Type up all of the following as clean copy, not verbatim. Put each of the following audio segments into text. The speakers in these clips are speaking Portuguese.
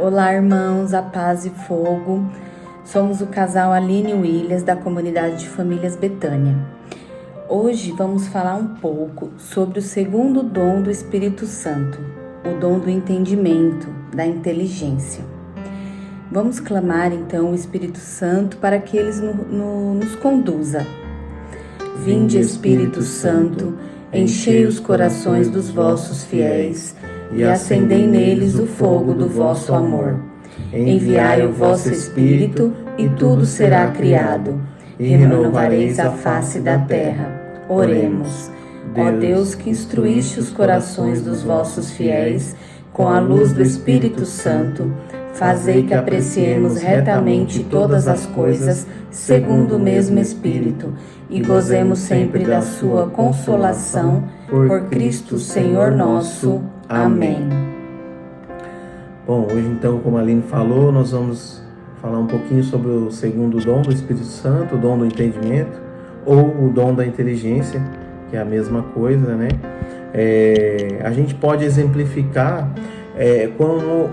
Olá, irmãos, a paz e fogo. Somos o casal Aline e Williams da comunidade de famílias Betânia. Hoje vamos falar um pouco sobre o segundo dom do Espírito Santo, o dom do entendimento, da inteligência. Vamos clamar então o Espírito Santo para que ele nos conduza. Vinde, Espírito Santo, enchei os corações dos vossos fiéis e acendei neles o fogo do vosso amor. Enviai o vosso Espírito e tudo será criado, e renovareis a face da terra. Oremos. Ó Deus, que instruíste os corações dos vossos fiéis com a luz do Espírito Santo, fazei que apreciemos retamente todas as coisas segundo o mesmo Espírito e gozemos sempre da sua consolação por Cristo Senhor nosso. Amém. Bom, hoje então, como a Aline falou, nós vamos falar um pouquinho sobre o segundo dom do Espírito Santo, o dom do entendimento, ou o dom da inteligência, que é a mesma coisa, né? A gente pode exemplificar quando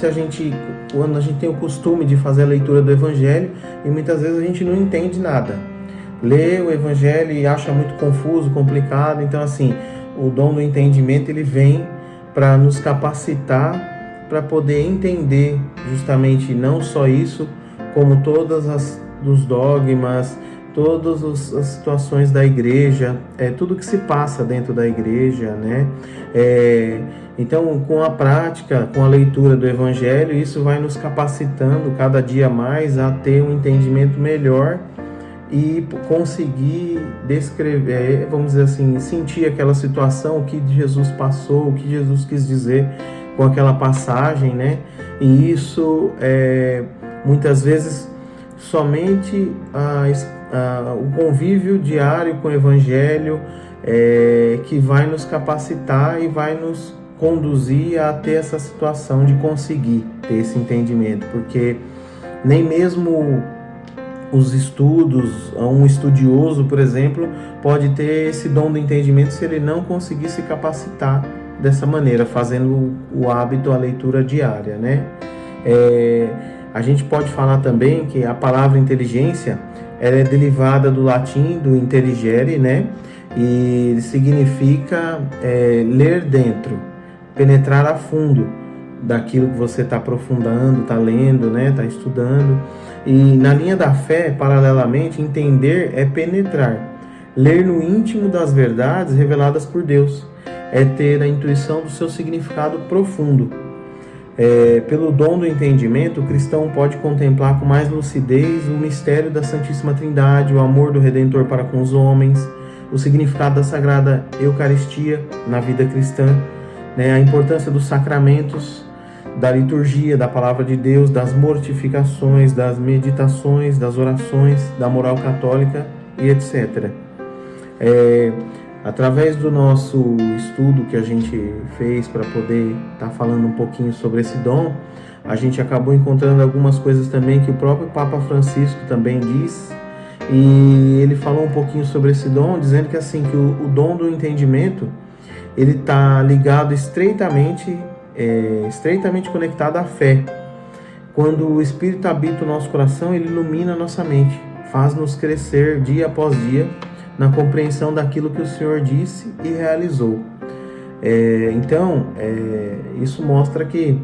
a gente tem o costume de fazer a leitura do Evangelho e muitas vezes a gente não entende nada. Lê o Evangelho e acha muito confuso, complicado. Então, assim, o dom do entendimento, ele vem para nos capacitar para poder entender justamente não só isso, como todas os dogmas, todas as situações da igreja, tudo que se passa dentro da igreja, né? Então, com a prática, com a leitura do Evangelho, isso vai nos capacitando cada dia mais a ter um entendimento melhor e conseguir descrever, vamos dizer assim, sentir aquela situação, o que Jesus passou, o que Jesus quis dizer com aquela passagem, né? E isso, muitas vezes, somente o convívio diário com o Evangelho que vai nos capacitar e vai nos conduzir a ter essa situação de conseguir ter esse entendimento, porque nem mesmo os estudos, um estudioso, por exemplo, pode ter esse dom do entendimento se ele não conseguir se capacitar dessa maneira, fazendo o hábito, a leitura diária, né? A gente pode falar também que a palavra inteligência, ela é derivada do latim, do intelligere, né? E significa ler dentro, penetrar a fundo daquilo que você está aprofundando, está lendo, né? Está estudando. E na linha da fé, paralelamente, entender é penetrar, ler no íntimo das verdades reveladas por Deus, é ter a intuição do seu significado profundo. Pelo dom do entendimento, o cristão pode contemplar com mais lucidez o mistério da Santíssima Trindade, o amor do Redentor para com os homens, o significado da Sagrada Eucaristia na vida cristã, né, a importância dos sacramentos, da liturgia, da palavra de Deus, das mortificações, das meditações, das orações, da moral católica e etc. Através do nosso estudo que a gente fez para poder estar falando um pouquinho sobre esse dom, a gente acabou encontrando algumas coisas também que o próprio Papa Francisco também diz, e ele falou um pouquinho sobre esse dom, dizendo que assim, que o dom do entendimento, ele está ligado estreitamente conectado à fé. Quando o Espírito habita o nosso coração, ele ilumina a nossa mente, faz-nos crescer dia após dia na compreensão daquilo que o Senhor disse e realizou. Então, isso mostra que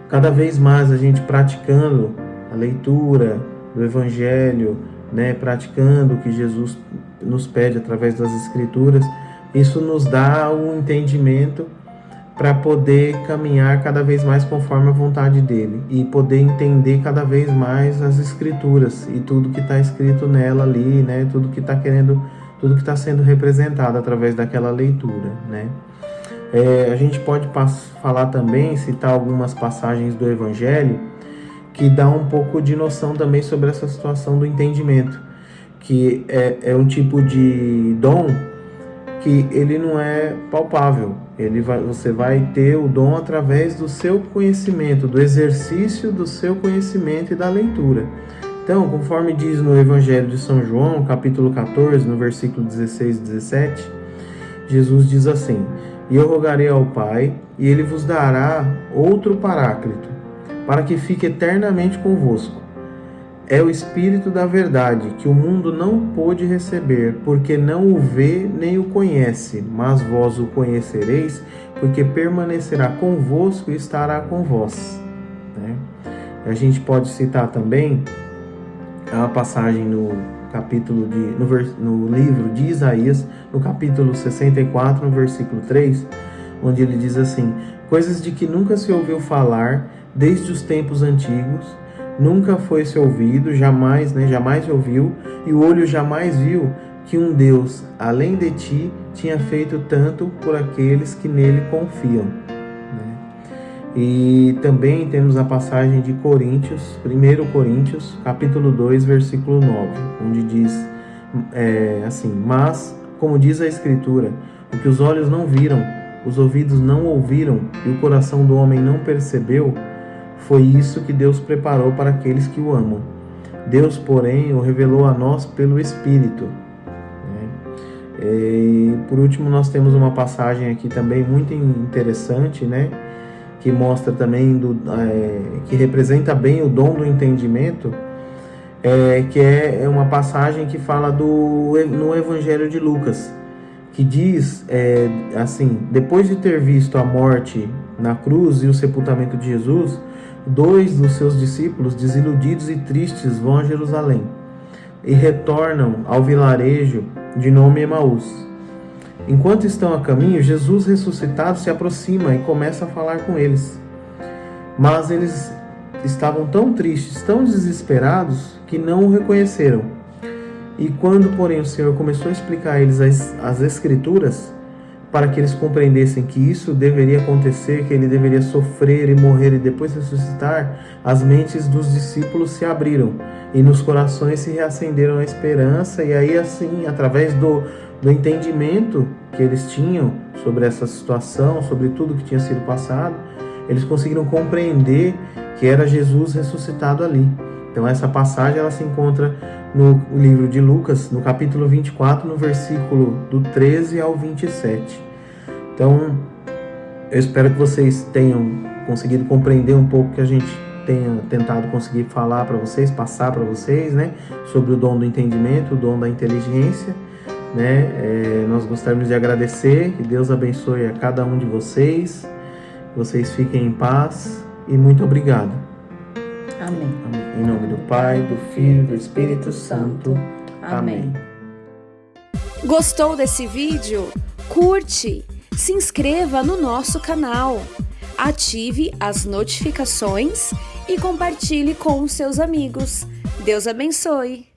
cada vez mais a gente praticando a leitura do Evangelho, né, praticando o que Jesus nos pede através das Escrituras, isso nos dá um entendimento para poder caminhar cada vez mais conforme a vontade dele e poder entender cada vez mais as Escrituras e tudo que está escrito nela ali, né? Tudo que está sendo representado através daquela leitura, né? A gente pode falar também, citar algumas passagens do Evangelho que dá um pouco de noção também sobre essa situação do entendimento, que é um tipo de dom que ele não é palpável. Você vai ter o dom através do seu conhecimento, do exercício do seu conhecimento e da leitura. Então, conforme diz no Evangelho de São João, capítulo 14, no versículo 16 e 17, Jesus diz assim: E eu rogarei ao Pai, e ele vos dará outro Paráclito, para que fique eternamente convosco. É o Espírito da verdade, que o mundo não pôde receber, porque não o vê nem o conhece, mas vós o conhecereis, porque permanecerá convosco e estará com vós. A gente pode citar também a passagem no livro de Isaías, no capítulo 64, no versículo 3, onde ele diz assim: coisas de que nunca se ouviu falar desde os tempos antigos, nunca foi se ouvido, jamais ouviu, e o olho jamais viu, que um Deus, além de ti, tinha feito tanto por aqueles que nele confiam. E também temos a passagem de Coríntios, 1 Coríntios, capítulo 2, versículo 9, onde diz assim: mas, como diz a Escritura, o que os olhos não viram, os ouvidos não ouviram e o coração do homem não percebeu, foi isso que Deus preparou para aqueles que o amam. Deus, porém, o revelou a nós pelo Espírito. E, por último, nós temos uma passagem aqui também muito interessante, que mostra também, que representa bem o dom do entendimento, que é uma passagem que fala no Evangelho de Lucas, que diz assim: depois de ter visto a morte na cruz e o sepultamento de Jesus, 2 dos seus discípulos, desiludidos e tristes, vão a Jerusalém e retornam ao vilarejo de nome Emaús. Enquanto estão a caminho, Jesus ressuscitado se aproxima e começa a falar com eles. Mas eles estavam tão tristes, tão desesperados, que não o reconheceram. E quando, porém, o Senhor começou a explicar a eles as Escrituras, para que eles compreendessem que isso deveria acontecer, que ele deveria sofrer e morrer e depois ressuscitar, as mentes dos discípulos se abriram e nos corações se reacenderam a esperança. E aí, assim, através do entendimento que eles tinham sobre essa situação, sobre tudo que tinha sido passado, eles conseguiram compreender que era Jesus ressuscitado ali. Então essa passagem ela se encontra no livro de Lucas, no capítulo 24, no versículo do 13 ao 27. Então eu espero que vocês tenham conseguido compreender um pouco, que a gente tenha tentado conseguir falar para vocês, passar para vocês, sobre o dom do entendimento, o dom da inteligência. Nós gostaríamos de agradecer, que Deus abençoe a cada um de vocês, vocês fiquem em paz e muito obrigado. Amém. Em nome do Pai, do Filho e do Espírito Santo. Amém. Gostou desse vídeo? Curte, se inscreva no nosso canal, ative as notificações e compartilhe com os seus amigos. Deus abençoe!